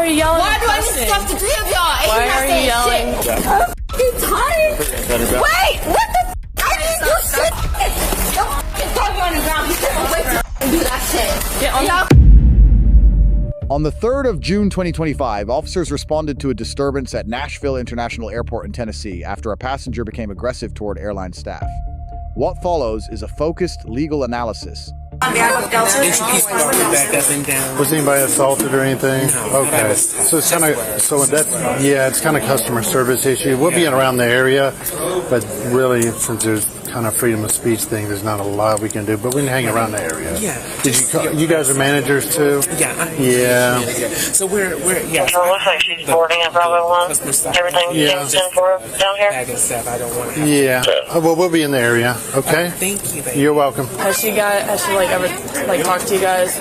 are you yelling? Why do I need to stop the three of y'all? And Why are you yelling? I'm tired. Wait, what the? I didn't do shit. Don't throw me on the ground. You can't wait to do that shit. Get on y'all. On the 3rd of June 2025, officers responded to a disturbance at Nashville International Airport in Tennessee after a passenger became aggressive toward airline staff. What follows is a focused legal analysis. Was anybody assaulted or anything? Okay. So it's kind of, it's kind of customer service issue. We'll be around the area, but really, since there's kind of freedom of speech thing, there's not a lot we can do, but we can hang around the area. Yeah. You guys are managers too? Yeah. So we're yeah. So it looks like she's boarding at Bravo 1. Everything seems in for down here? Bag and stuff. I don't want to. Yeah. Well, we'll be in the area. Okay. Thank you, baby. You're welcome. Has she like ever like talked to you guys?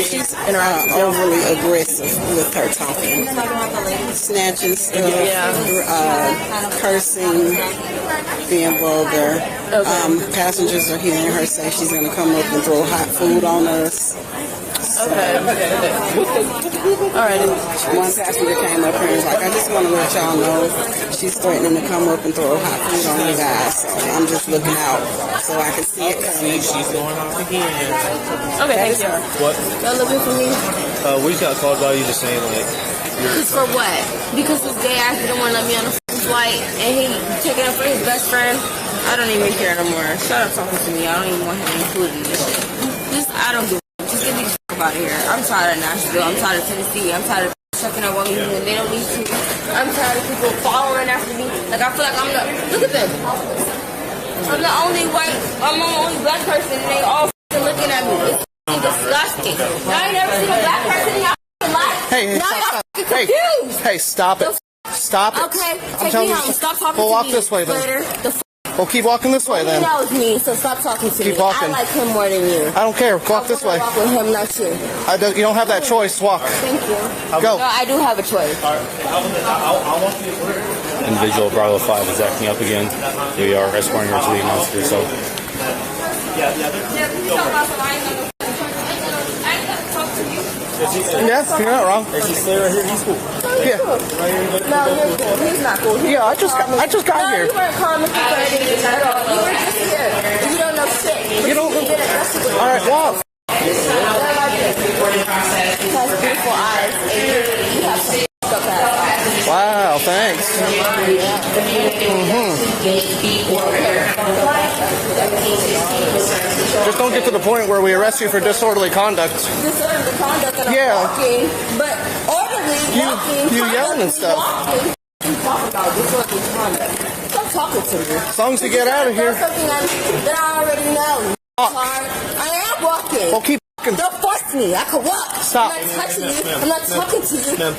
She's overly aggressive with her talking. Snatches, cursing, being vulgar. Okay. Passengers are hearing her say she's going to come up and throw hot food on us. Okay. All right. One passenger came up here and was like, I just want to let y'all know she's threatening to come up and throw hot food on you guys. So I'm just looking out so I can see it coming. She's going off again. Okay, thank you. What? Y'all looking for me? We just got called by you just saying like. Just for what? Because this gay ass didn't want to let me on the flight and he taking it for his best friend. I don't even care no more. Shut up talking to me. I don't even want him included in this shit. I don't give a just get me the fuck out of here. I'm tired of Nashville. I'm tired of Tennessee. I'm tired of checking out what we do when they don't need to. I'm tired of people following after me. Like I feel like I'm the look at them. I'm the only black person and they all looking at me. It's disgusting. Y'all ain't never seen a black person in y'all life. Hey, stop it. Stop it. Okay, take me home. Stop talking to me. We'll walk this way then. Well, keep walking this way then. He knows me, so stop talking to me. Keep walking. I like him more than you. I don't care. Walk this way. Walk with him, not you. You don't have that choice. Walk. Thank you. Go. No, I do have a choice. Individual Bravo 5 is acting up again. We are escorting her to the monster. So. Yeah, you're not wrong. Is he stay right here? He's cool. Yeah. No, you're cool. He's not cool. Yeah, I just got here. You weren't calm and frustrated at all. You were just here. You don't know shit. You don't. All right, walk. He has beautiful eyes. And you have some up ass. Wow, thanks. Just don't get to the point where we arrest you for disorderly conduct. Disorderly conduct and Yeah. walking, but orderly walking. You yelling and stuff. You talk about disorderly conduct. Stop talking to me. As long as you get out of here. Something that I already know. I am walking. Well, keep walking. Don't force me. I can walk. Stop. I'm not touching you. I'm not talking to you. Ma'am.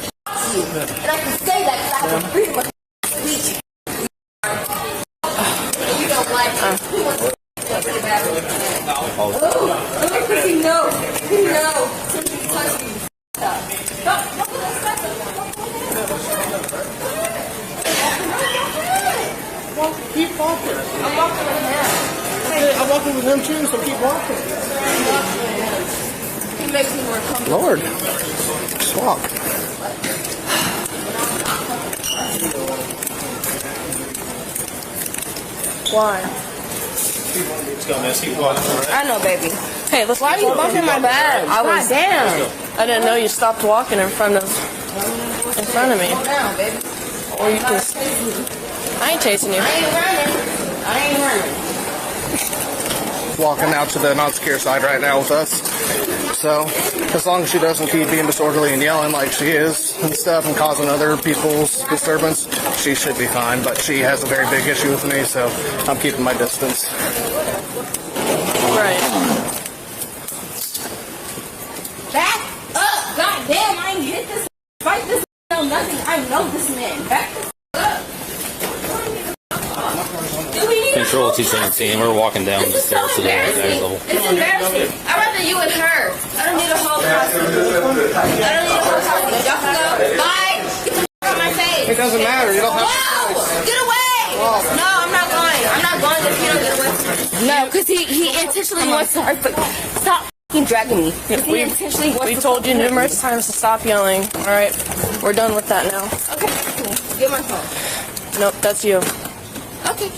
You. And I can say that because I have a freedom of speech. You don't like it. Because he knows. He knows. Somebody touched me. Well, keep walking. I'm walking with him. I'm walking with him too, so keep walking. He makes me more comfortable. Lord, just walk. Why? Let's go, man. Keep walking. I know, baby. Hey, let's. Why are you bumping my bag? I was damn. I didn't know you stopped walking in front of me. Down, baby. Or you can. I ain't chasing you. I ain't running. Walking out to the not secure side right now with us. So, as long as she doesn't keep being disorderly and yelling like she is and stuff and causing other people's disturbance, she should be fine. But she has a very big issue with me, so I'm keeping my distance. Right. Back up. God damn, I ain't hit this. Fight this. No, nothing. I know this man. Back this up. Control T-17. We're walking down the stairs to the next level. It's embarrassing. I'd rather you and her. I don't need a whole house. Y'all can go. Bye. Get the f*** out of my face. It doesn't matter. You don't have to. No! Get away! No, I'm not going. I'm not going if you don't get away. No, because he intentionally wants to hurt. Stop dragging me. He intentionally wants We to told you fucking hurt numerous me. times to stop yelling. All right, we're done with that now. Okay, get my phone. Nope, that's you. Okay.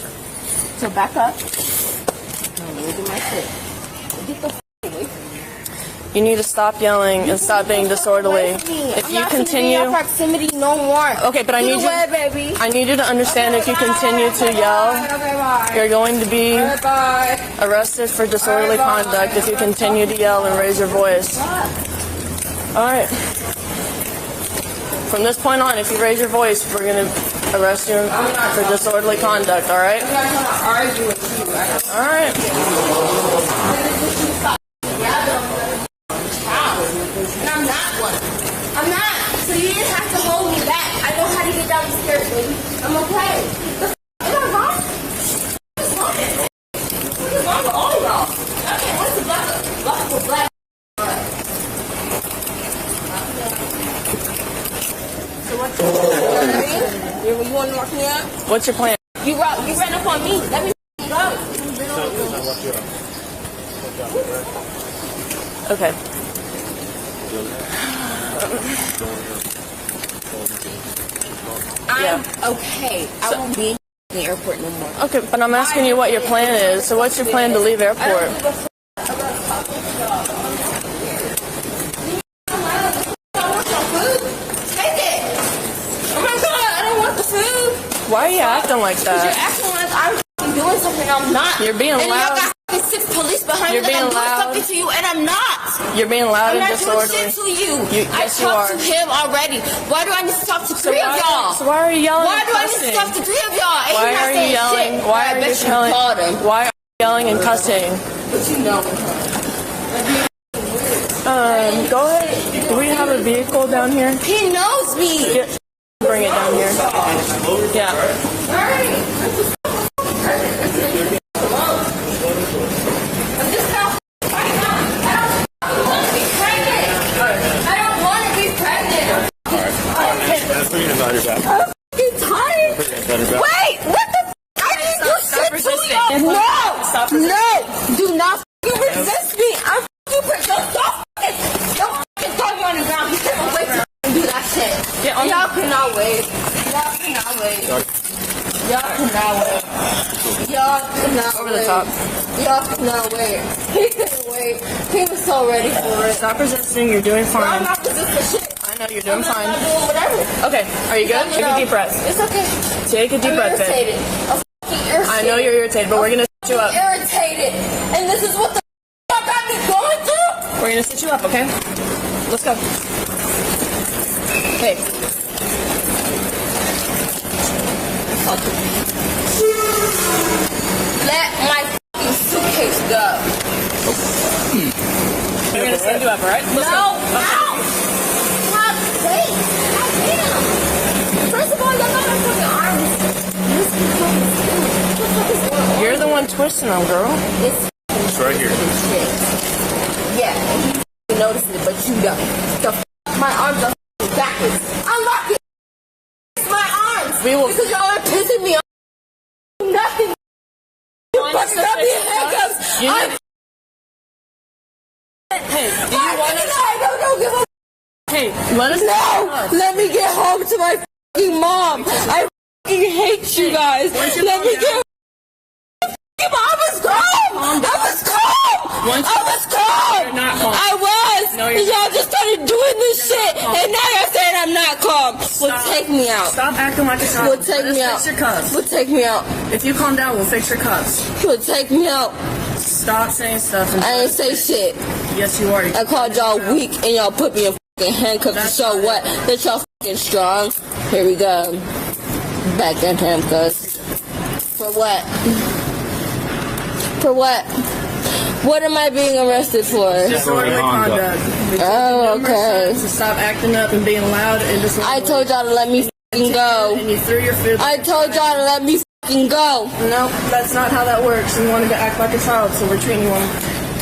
So back up. Look at my shit. Get the away from me. You need to stop yelling and stop being disorderly. If you continue, proximity no more. okay, but I need you. baby. I need you to understand if you continue to yell, you're going to be arrested for disorderly conduct if you continue to yell and raise your voice. All right. From this point on, if you raise your voice, we're going to arrest you for disorderly conduct, all right? I'm not trying to argue with you. All right. And I'm not one. I'm not. So you didn't have to hold me back. I know how to get down the stairs, baby. I'm okay. Am I wrong? What's wrong? What's wrong with all y'all? Okay, what's the black? Black. So what's your plan? You want to lock me up? What's your plan? You ran up on me. Let me go. Okay. I'm okay. I won't be in the airport no more. Okay, but I'm asking you what your plan is. So what's your plan to leave airport? Why are you acting like You're that? acting like I'm doing something I'm not. You're being and loud. And you got 6 police behind You're me that being I'm doing loud. something to you, and I'm not. You're being loud I'm and not doing disorderly. shit to you. Yes, you I talked are. to him already. Why do I need to talk to 3 of y'all? So why are you yelling? Why and do I need cussing? to talk to 3 of y'all? And Why you're not are you saying yelling? shit? Why I are bet you you called him. yelling? Why are you yelling and cussing? But you know. Go ahead. Do we have a vehicle down here? He knows me. Yeah. Bring it down here. Yeah. Wait, what the f? I didn't do shit to you. No, do not resist me. I'm don't throw me on the ground. You can't wait to do that shit. Yeah, Y'all cannot wait. Y'all cannot wait. Y'all cannot wait. Y'all cannot Over wait. the top. Y'all cannot wait. He couldn't wait. He was so ready for it. Stop resisting. You're doing I'm fine. not resisting shit. I know you're doing I'm fine. not doing whatever. Okay. Are you good? Take a deep breath. It's okay. Take a deep I'm breath, babe. irritated. I'm fucking irritated. I know you're irritated, but we're gonna sit you up. Irritated. And this is what the fuck I've been going through? We're gonna sit you up, okay? Let's go. Hey. Let my fucking suitcase go. We're gonna stand you up, alright? Let's No. go. Ow. Stop. Wait. Goddamn. First of all, y'all got my fucking arms. What the fuck is going on? You're the one twisting them, girl. It's right here. shit. Yeah, and you notice it, but you don't. The f- my arms are f- backwards. Unlock it. It's my arms. We will. Because y'all are pissing me off. Nothing. You fucking got me in handcuffs. You I'm need- Hey, do you I want us? don't give a Hey, let us No! Let me get home to my fucking mom. I fucking hate you guys. Let me get. I was calm. I was calm. I was calm. You're not calm. I was. No, you're Y'all just started doing this shit, calm. and now you're saying I'm not calm. Well, take me out. Stop acting like a child. Well, take me out. Fix your cuffs. Well, take me out. If you calm down, we'll fix your cuffs. Well, take me out. Stop saying stuff. And I ain't say shit. yes, you are. I called y'all weak, and y'all put me in fucking handcuffs to show what? That y'all fucking strong. Here we go. Back in handcuffs. For what? For what? What am I being arrested for? Disorderly conduct. We told you Oh, numerous okay. times to stop acting up and being loud and disorderly. I told y'all to let me fucking go. And you threw your food. I told y'all to let me fucking go. No, that's not how that works. You wanted to act like a child, so we're treating you one.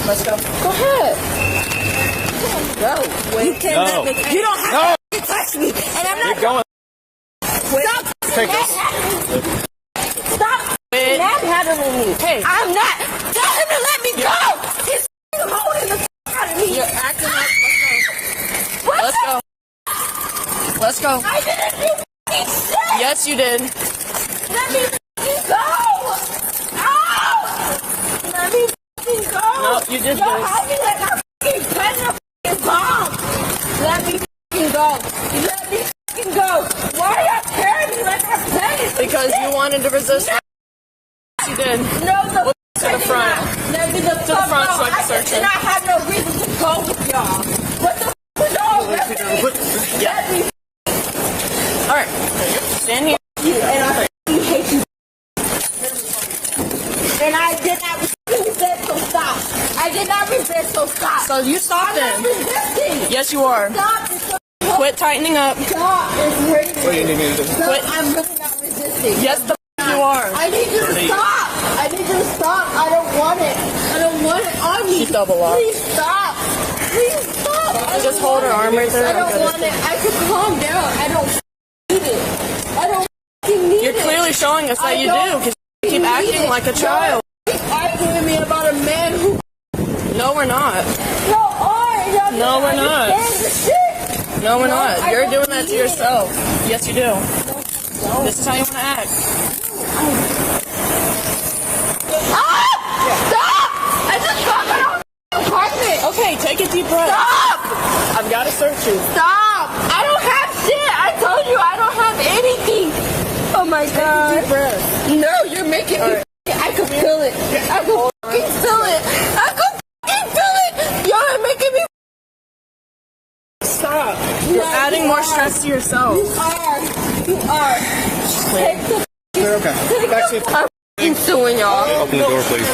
Let's go. Go ahead. Go. Wait. You cannot make it. You don't have to touch me. And I'm not going. Stop manhandling me. Stop manhandling me. Hey. I'm not. Tell him to let me go. He's holding the fuck out Let's go. Let's go. I didn't do shit. Yes, you did. Let me go. Ow. Let me go. No, you did Y'all this. have me like I'm planting a bomb. Let me go. Let me go. Why are y'all carrying me like I'm planting? Because you wanted to resist. Yes, you did. No, to the front. No, to the front so I can search it. And I have no reason to go with y'all. What the f*** was all Yeah. All right. Stand here. And I hate you. And I did not resist, so stop. I did not resist, so stop. So you stopped I'm it. not resisting. Yes, you are. Stop. It's so Quit tightening up. stop. It's hurting. What do you need me to do? Quit. I'm really not resisting. Yes, the you are. I need you to stop. I need you to stop. I don't want it. I don't want it on me. She's double locked. Please stop. Please stop. Just hold her arm right there. I don't want it. I can calm down. I don't need it. I don't need You're it. clearly showing us that you do because you keep acting like a child. You're arguing with me about a man who. No, we're not. Y'all are. Y'all No, we're not. understand the shit. No, we're No, not. I You're don't doing that to need it. yourself. Yes, you do. No. This is how you want to act. Ah! Stop! I just got my own apartment. Okay, take a deep breath. Stop! I've got to search you. Stop! I don't have shit. I told you I don't have anything. Oh my god. Deep breath. No, you're making me. I can feel it. I can fucking feel it. I can fucking feel it. Y'all are making me. Stop. You're adding more stress to yourself. You are. You are. Take the. You're okay. I'm fucking suing y'all. Open the door, please.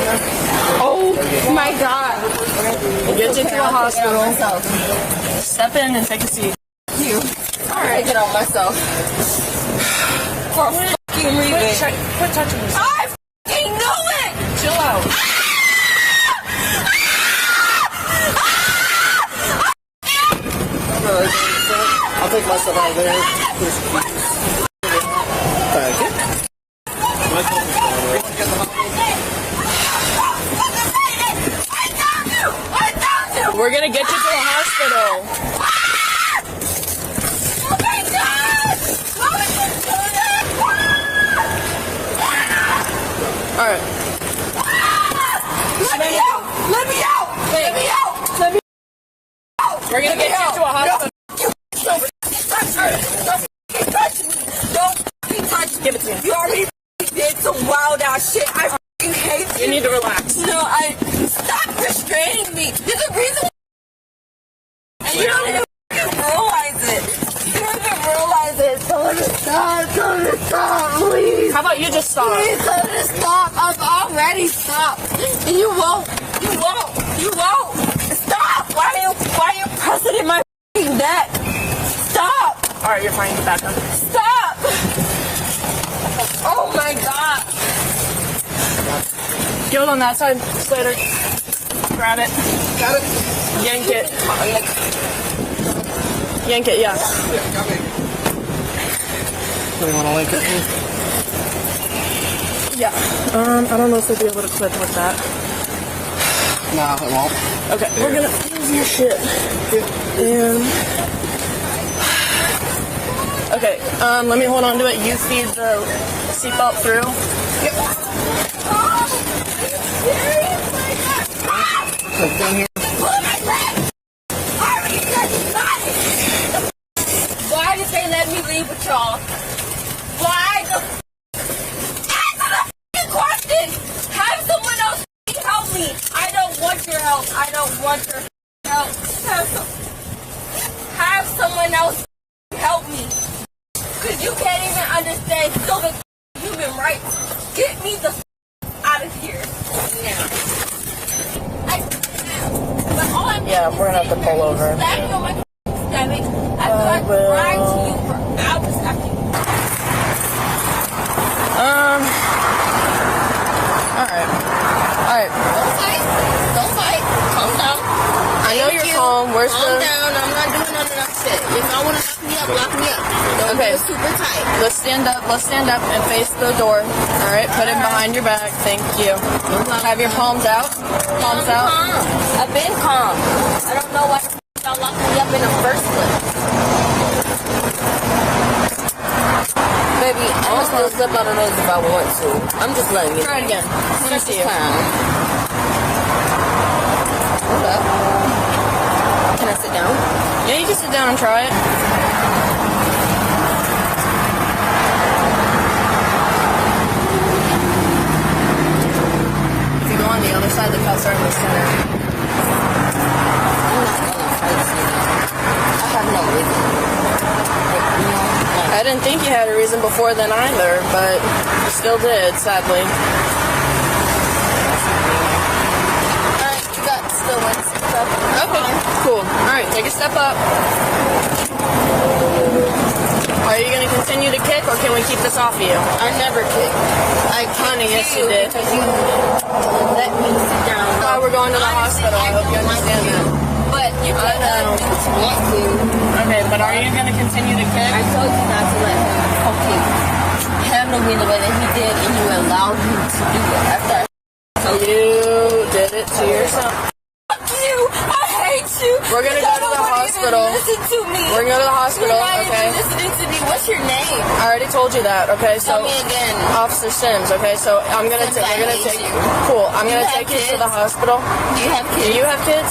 Oh my god. We'll get you to a hospital. Step in and take a seat. You. Alright, get on myself. For fucking reason. Quit touching yourself. I fucking knew it! Chill out. I'll take myself out of there. Thank you. We're gonna get you to a hospital. Oh my god! How did you do that? All right. Let me out! Let me out! Let me out! Let me out! We're gonna get you to a hospital. Don't touch me! Don't touch me! Give it to me. You already did some wild ass shit. I fucking hate You need to relax. No, stop restraining me. There's a reason. And you don't even realize it. You don't even realize it. Tell him to stop. Tell him to stop, please. How about you just stop? Please tell him to stop. I've already stopped. And you won't. You won't. You won't. Stop. Why are you pressing in my fucking neck? Stop. All right, you're fine. Get back up. Stop. Oh my god. Get on that side, Slater. Grab it. Got it? Yank it. Yank it, yeah. Do you want to link it? Yeah. I don't know if we'll be able to clip with that. No, it won't. Okay, we're gonna move your shit. And okay, let me hold on to it. You feed the seatbelt through. Why did they let me leave with y'all? Why the answer the f***ing question! Have someone else help me! I don't want your help. I don't want your help. Have someone else help me. Cause you can't even understand civil human rights. Get me the out of here. Yeah, we're gonna have to pull over. Slapping on my stomach. I've tried to lie to you for hours after you. Alright. Don't fight. Calm down. I know you're calm. Where's Calm the... down. I'm not doing none of that shit. If y'all want to lock me up. Don't Okay. do it super tight. Let's stand up and face the door. Alright, put it behind your back. Thank you. Have your palms out. Palms out. Calm. I've been calm. I don't know why y'all locked me up in the first place. still slip out of those if I want to. I'm just letting you. Try it again. Let me see you. Okay. Can I sit down? Yeah, you can sit down and try it. If you go on the other side, the cuffs are in the center. I'm not gonna fight you. I have no reason. I didn't think you had a reason before then either, but you still did, sadly. Alright, you got still one stuff. Okay, cool. Alright, take a step up. Are you going to continue to kick, or can we keep this off of you? I never kick. Honey, yes you did. Because you let me sit down. Oh, we're going to the hospital. I hope you understand that. But you can want to. Okay, but are you going to continue to kick? I told you not to let him handle me the way that he did, and you allowed him to do it. After I told You did it to yourself. fuck you, I hate you. We're going to go to the hospital. Listen to me. We're going to go to the hospital, You're not okay? even listening to me. What's your name? I already told you that, okay? So Tell me again. Officer Sims, okay? So I'm going to Sims, we're going to I take hate you. Cool. I'm going to You take have you to kids? the hospital. Do you have Do kids? you have kids?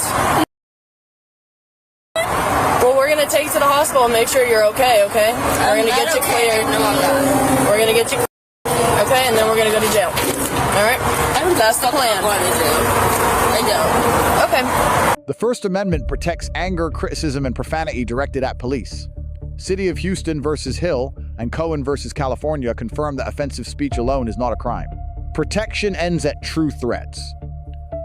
Well, we're going to take you to the hospital and make sure you're okay, okay? We're going to get you cleared. No, I'm not. We're going to get you cleared, okay? And then we're going to go to jail. All right? That's the plan. I don't. Okay. The First Amendment protects anger, criticism, and profanity directed at police. City of Houston versus Hill and Cohen versus California confirm that offensive speech alone is not a crime. Protection ends at true threats.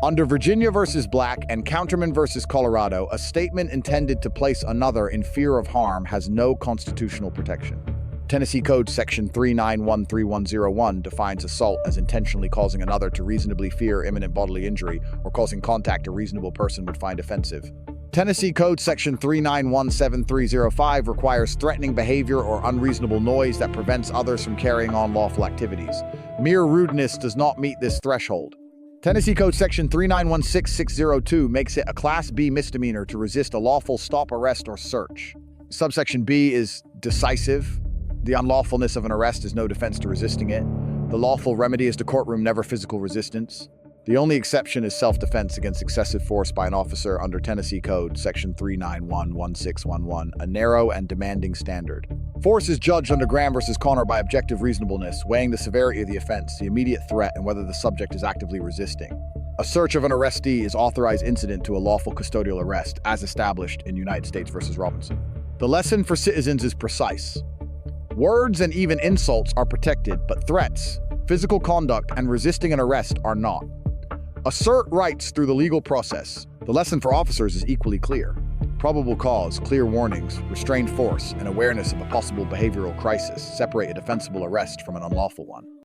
Under Virginia versus Black and Counterman versus Colorado, a statement intended to place another in fear of harm has no constitutional protection. Tennessee Code Section 3913101 defines assault as intentionally causing another to reasonably fear imminent bodily injury or causing contact a reasonable person would find offensive. Tennessee Code Section 3917305 requires threatening behavior or unreasonable noise that prevents others from carrying on lawful activities. Mere rudeness does not meet this threshold. Tennessee Code Section 3916602 makes it a Class B misdemeanor to resist a lawful stop, arrest, or search. Subsection B is decisive. The unlawfulness of an arrest is no defense to resisting it. The lawful remedy is to courtroom, never physical resistance. The only exception is self-defense against excessive force by an officer under Tennessee Code Section 3911611, a narrow and demanding standard. Force is judged under Graham versus Connor by objective reasonableness, weighing the severity of the offense, the immediate threat, and whether the subject is actively resisting. A search of an arrestee is authorized incident to a lawful custodial arrest, as established in United States versus Robinson. The lesson for citizens is precise. Words and even insults are protected, but threats, physical conduct, and resisting an arrest are not. Assert rights through the legal process. The lesson for officers is equally clear. Probable cause, clear warnings, restrained force, and awareness of a possible behavioral crisis separate a defensible arrest from an unlawful one.